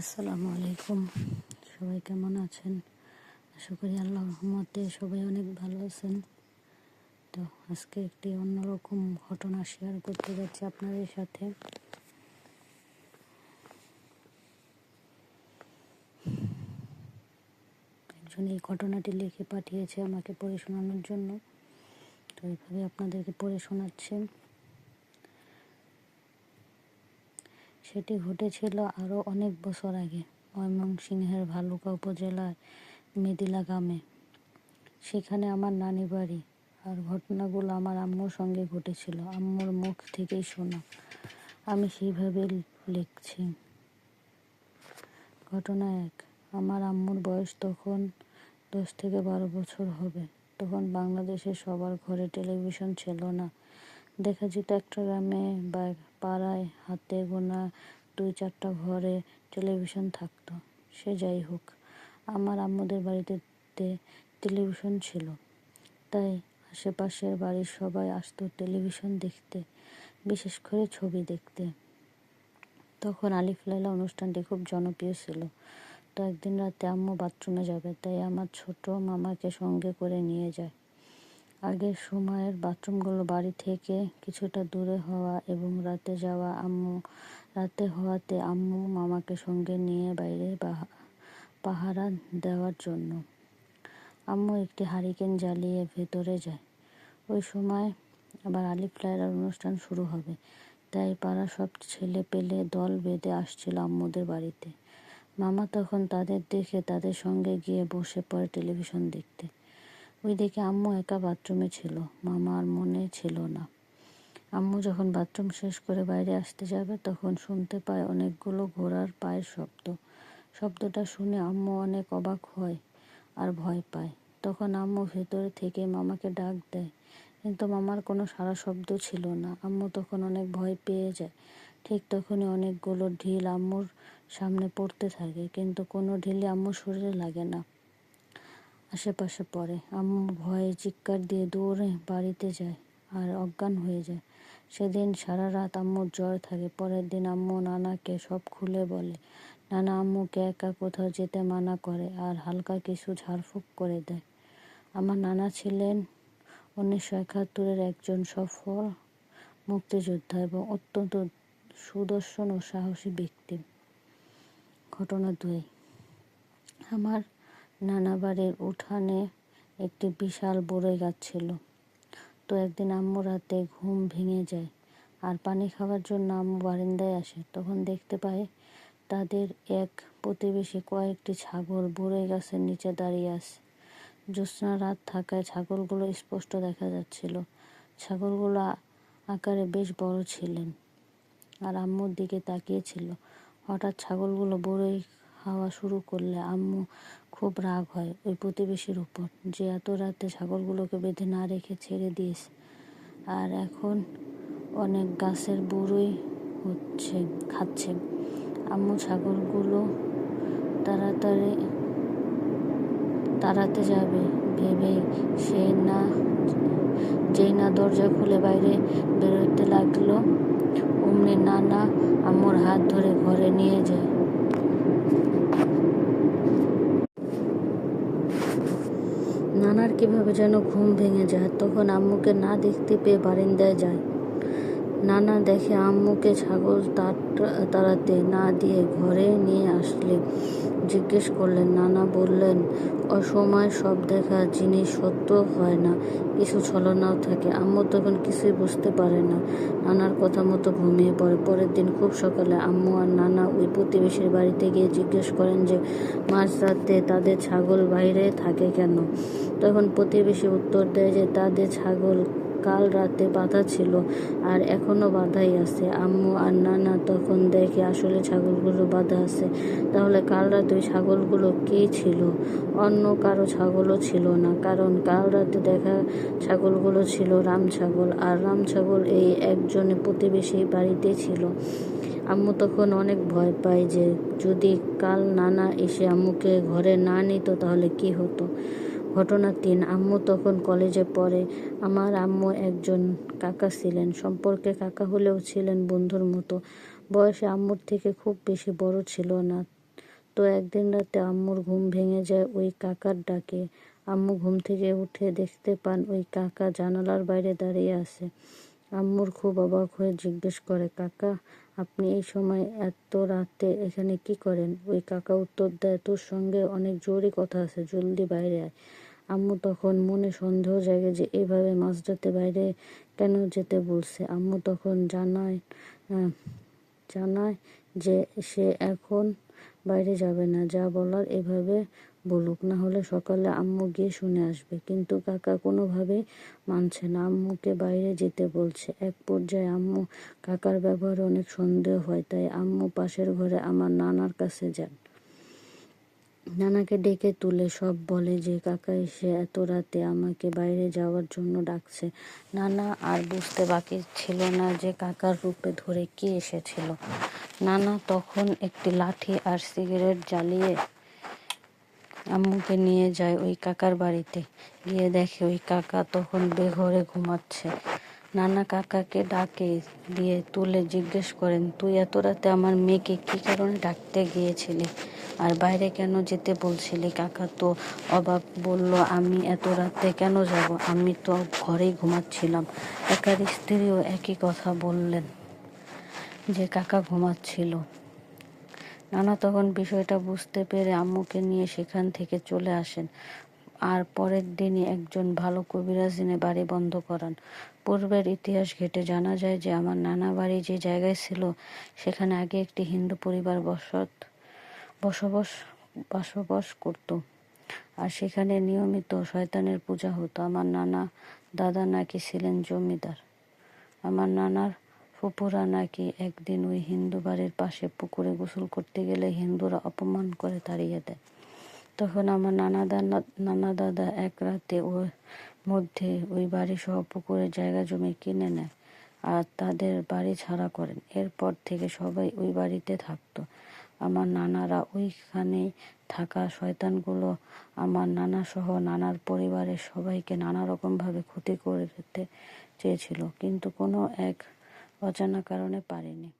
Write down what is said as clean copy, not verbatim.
আসসালামু আলাইকুম। সবাই কেমন আছেন? আশা করি আল্লাহর রহমতে সবাই অনেক ভালো আছেন। তো আজকে একটি অন্যরকম ঘটনা শেয়ার করতে যাচ্ছি আপনাদের সাথে। একজন এই ঘটনাটি লিখে পাঠিয়েছে আমাকে পড়ে শোনানোর জন্য, তো এইভাবে আপনাদেরকে পড়ে শোনাচ্ছি। সেটি ঘটেছিল আরও অনেক বছর আগে, ময়মনসিংহের ভালুকা উপজেলার মেদিলা গ্রামে। সেখানে আমার নানি বাড়ি। আর ঘটনাগুলো আমার আম্মুর সঙ্গে ঘটেছিল, আম্মুর মুখ থেকেই শোনা। আমি সেইভাবে লিখছি। ঘটনা 1। আমার আম্মুর বয়স তখন 10 থেকে 12 বছর হবে। তখন বাংলাদেশে সবার ঘরে টেলিভিশন ছিল না। দেখা যেত একটা গ্রামে বা পাড়ায় হাতে গোনা 2-4টা ঘরে টেলিভিশন থাকতো। সে যাই হোক, আমার আম্মুদের বাড়িতে টেলিভিশন ছিল, তাই আশেপাশের বাড়ির সবাই আসতো টেলিভিশন দেখতে, বিশেষ করে ছবি দেখতে। তখন আলিফ লায়লা অনুষ্ঠানটি খুব জনপ্রিয় ছিল। তো একদিন রাতে আম্মু বাথরুমে যাবে, তাই আমার ছোট মামাকে সঙ্গে করে নিয়ে যায়। আগের সময়ের বাথরুমগুলো বাড়ি থেকে কিছুটা দূরে হওয়া এবং রাতে হওয়াতে আম্মু মামাকে সঙ্গে নিয়ে বাইরে পাহারা দেওয়ার জন্য আম্মু একটি হারিকেন জ্বালিয়ে ভেতরে যায়। ওই সময় আবার আলিফ লায়লার অনুষ্ঠান শুরু হবে, তাই পাড়া সব ছেলে পেলে দল বেঁধে আসছিল আম্মুদের বাড়িতে। মামা তখন তাদের দেখে তাদের সঙ্গে গিয়ে বসে পড়ে টেলিভিশন দেখতে। ওই দেখে আম্মু একা বাথরুমে ছিল, মামা আর মনে ছিল না। আম্মু যখন বাথরুম শেষ করে বাইরে আসতে যাবে, তখন শুনতে পায় অনেকগুলো ঘোড়ার পায়ের শব্দ। শব্দটা শুনে আম্মু অনেক অবাক হয় আর ভয় পায়। তখন আম্মু ভেতরে থেকে মামাকে ডাক দেয়, কিন্তু মামার কোনো সাড়া শব্দ ছিল না। আম্মু তখন অনেক ভয় পেয়ে যায়। ঠিক তখনই অনেকগুলো ঢিল আম্মুর সামনে পড়তে থাকে, কিন্তু কোনো ঢিলই আম্মুর শরীরে লাগে না, আশেপাশে পড়ে। আম্মু ভয়ে চিৎকার দিয়ে দৌড়ে বাড়িতে যায় আর অজ্ঞান হয়ে যায়। সেদিন সারা রাত আম্মুর জ্বর থাকে। পরের দিন আম্মু নানাকে সব খুলে বলে। নানা আম্মুকে একা কোথাও যেতে মানা করে আর হালকা কিছু ঝাড়ফুঁক করে দেয়। আমার নানা ছিলেন 1971-এর একজন সফল মুক্তিযোদ্ধা এবং অত্যন্ত সুদর্শন ও সাহসী ব্যক্তি। ঘটনা 2। আমার নানা বাড়ির উঠানে একটি বিশাল বড়ই গাছ ছিল। তো একদিন আম্মু রাতে ঘুম ভেঙে যায় আর পানি খাওয়ার জন্য আম্মু বারান্দায় আসে। তখন দেখতে পায় তাদের এক প্রতিবেশী কয়েকটি ছাগল বড়ই গাছের নিচে দাঁড়িয়ে আছে। জ্যোৎস্না রাত থাকায় ছাগলগুলো স্পষ্ট দেখা যাচ্ছিল। ছাগলগুলো আকারে বেশ বড় ছিলেন আর আম্মুর দিকে তাকিয়েছিল। হঠাৎ ছাগলগুলো বড়ই খাওয়া শুরু করলে আম্মু খুব রাগ হয় ওই প্রতিবেশীর উপর, যে এত রাতে ছাগলগুলোকে বেঁধে না রেখে ছেড়ে দিয়েছে, আর এখন অনেক গাছের বড়ই খাচ্ছে। আম্মু ছাগলগুলো তাড়াতে যাবে ভেবেই যেই না দরজা খুলে বাইরে বেরোতে লাগলো, অমনি নানা আম্মুর হাত ধরে ঘরে নিয়ে যায়। নানার কিভাবে যেন ঘুম ভেঙে যায়। তখন আম্মুকে না দেখতে পেয়ে বারান্দায় যায়। নানা দেখে আম্মুকে ছাগল তাড়াতে না দিয়ে ঘরে নিয়ে আসলে জিজ্ঞেস করলেন। নানা বললেন, অসময় সব দেখা জিনিস সত্য হয় না, কিছু ছলনাও থাকে। আম্মু তখন কিছুই বুঝতে পারে না, নানার কথা মতো ঘুমিয়ে পড়ে। পরের দিন খুব সকালে আম্মু আর নানা ওই প্রতিবেশীর বাড়িতে গিয়ে জিজ্ঞেস করেন যে মাঝরাতে তাদের ছাগল বাইরে থাকে কেন। তখন প্রতিবেশী উত্তর দেয় যে তাদের ছাগল কাল রাতে বাঁধা ছিল আর এখনো বাঁধাই আছে। আম্মু আর নানা তখন দেখে আসলে ছাগলগুলো বাঁধা আছে। তাহলে কাল রাতে ওই ছাগলগুলো কে ছিল? অন্য কারো ছাগলও ছিল না, কারণ কাল রাতে দেখা ছাগলগুলো ছিল রাম ছাগল, আর রাম ছাগল এই একজনের প্রতিবেশী বাড়িতে ছিল। আম্মু তখন অনেক ভয় পায় যে যদি কাল নানা এসে আম্মুকে ঘরে না নিত তাহলে কি হতো। ঘটনা 3। আম্মু তখন কলেজে পড়ে। আমার আম্মু একজন কাকা ছিলেন, সম্পর্কে কাকা হলেও ছিলেন বন্ধুর মতো। বয়সে আম্মুর থেকে খুব বেশি বড় ছিল না, তো একদিন রাতে আম্মুর ঘুম ভেঙে যায় ওই কাকার ডাকে। আম্মু ঘুম থেকে উঠে দেখতে পান ওই কাকা জানালার বাইরে দাঁড়িয়ে আছে। আম্মুর খুব অবাক হয়ে জিজ্ঞেস করে, কাকা আপনি এই সময় এত রাতে এখানে কি করেন? ওই কাকা উত্তর দেয়, তোর সঙ্গে অনেক জরুরি কথা আছে, জলদি বাইরে আয়। আম্মু তখন মনে সন্দেহ জাগে যে এভাবে মাঝরাতে বাইরে কেন যেতে বলছে। আম্মু তখন জানায় যে সে এখন বাইরে যাবে না, যা বলার এভাবে বলুক, না হলে সকালে আম্মু গিয়ে শুনে আসবে। কিন্তু কাকা কোনোভাবেই মানছে না, আম্মুকে বাইরে যেতে বলছে। এক পর্যায়ে আম্মু কাকার ব্যবহারে অনেক সন্দেহ হয়, তাই আম্মু পাশের ঘরে আমার নানার কাছে যান। নানাকে ডেকে তুলে সব বলে যে কাকা এসে এত রাতে আমাকে বাইরে যাওয়ার জন্য ডাকছে। নানা আর বুঝতে বাকি ছিল না যে কাকার রূপে ধরে কে এসেছিল। নানা তখন একটি লাঠি আর সিগারেট জ্বালিয়ে আম্মুকে নিয়ে যায় ওই কাকার বাড়িতে। গিয়ে দেখে ওই কাকা তখন বেঘরে ঘুমাচ্ছে। নানা কাকাকে ডাকে দিয়ে তুলে জিজ্ঞেস করেন, তুই এত রাতে আমার মেয়েকে কি কারণে ডাকতে গিয়েছিলি আর বাইরে কেন যেতে বলছিলি? কাকা তো অবাক, বলল, আমি এত রাতে কেন যাব, আমি তো ঘরেই ঘুমাচ্ছিলাম। কাকার স্ত্রীও একই কথা বললেন যে কাকা ঘুমাচ্ছিল। নানা তখন বিষয়টা বুঝতে পেরে আম্মুকে নিয়ে সেখান থেকে চলে আসেন আর পরের দিনই একজন ভালো কবিরাজ এনে বাড়ি বন্ধ করান। পূর্বের ইতিহাস ঘেঁটে জানা যায় যে আমার নানা বাড়ি যে জায়গায় ছিল সেখানে আগে একটি হিন্দু পরিবার বসবাস করত আর সেখানে নিয়মিত শয়তানের পূজা হতো। আমার নানা দাদা নাকি ছিলেন জমিদার। আমার নানার ফুপুরা নাকি একদিন ওই হিন্দু বাড়ির পাশে পুকুরে গোসল করতে গেলে হিন্দুরা অপমান করে তাড়িয়ে দেয়। তখন আমার নানা দাদা এক রাতে ওর মধ্যে ওই বাড়ি সহ পুকুরের জায়গা জমি কিনে নেয় আর তাদের বাড়ি ছাড়া করেন। এরপর থেকে সবাই ওই বাড়িতে থাকতো। আমার নানারা ওইখানেই থাকা শয়তানগুলো আমার নানা সহ নানার পরিবারের সবাইকে নানা রকমভাবে ক্ষতি করতে চেয়েছিল, কিন্তু কোনো এক অজানা কারণে পারেনি।